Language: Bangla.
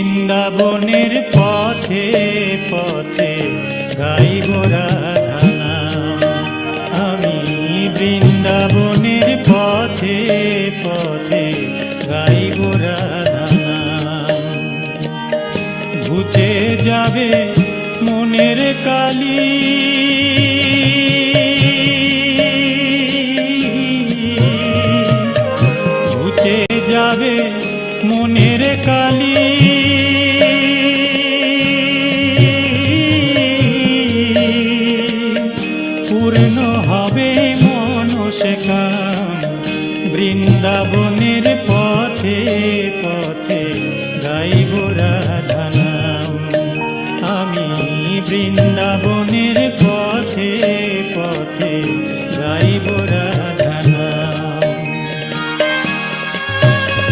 বৃন্দাবনের পথে পথে গাইব রাধা নাম। আমি বৃন্দাবনের পথে পথে গাইব রাধা নাম। ঘুচে যাবে মনের কালি, ঘুচে যাবে মনের কালি,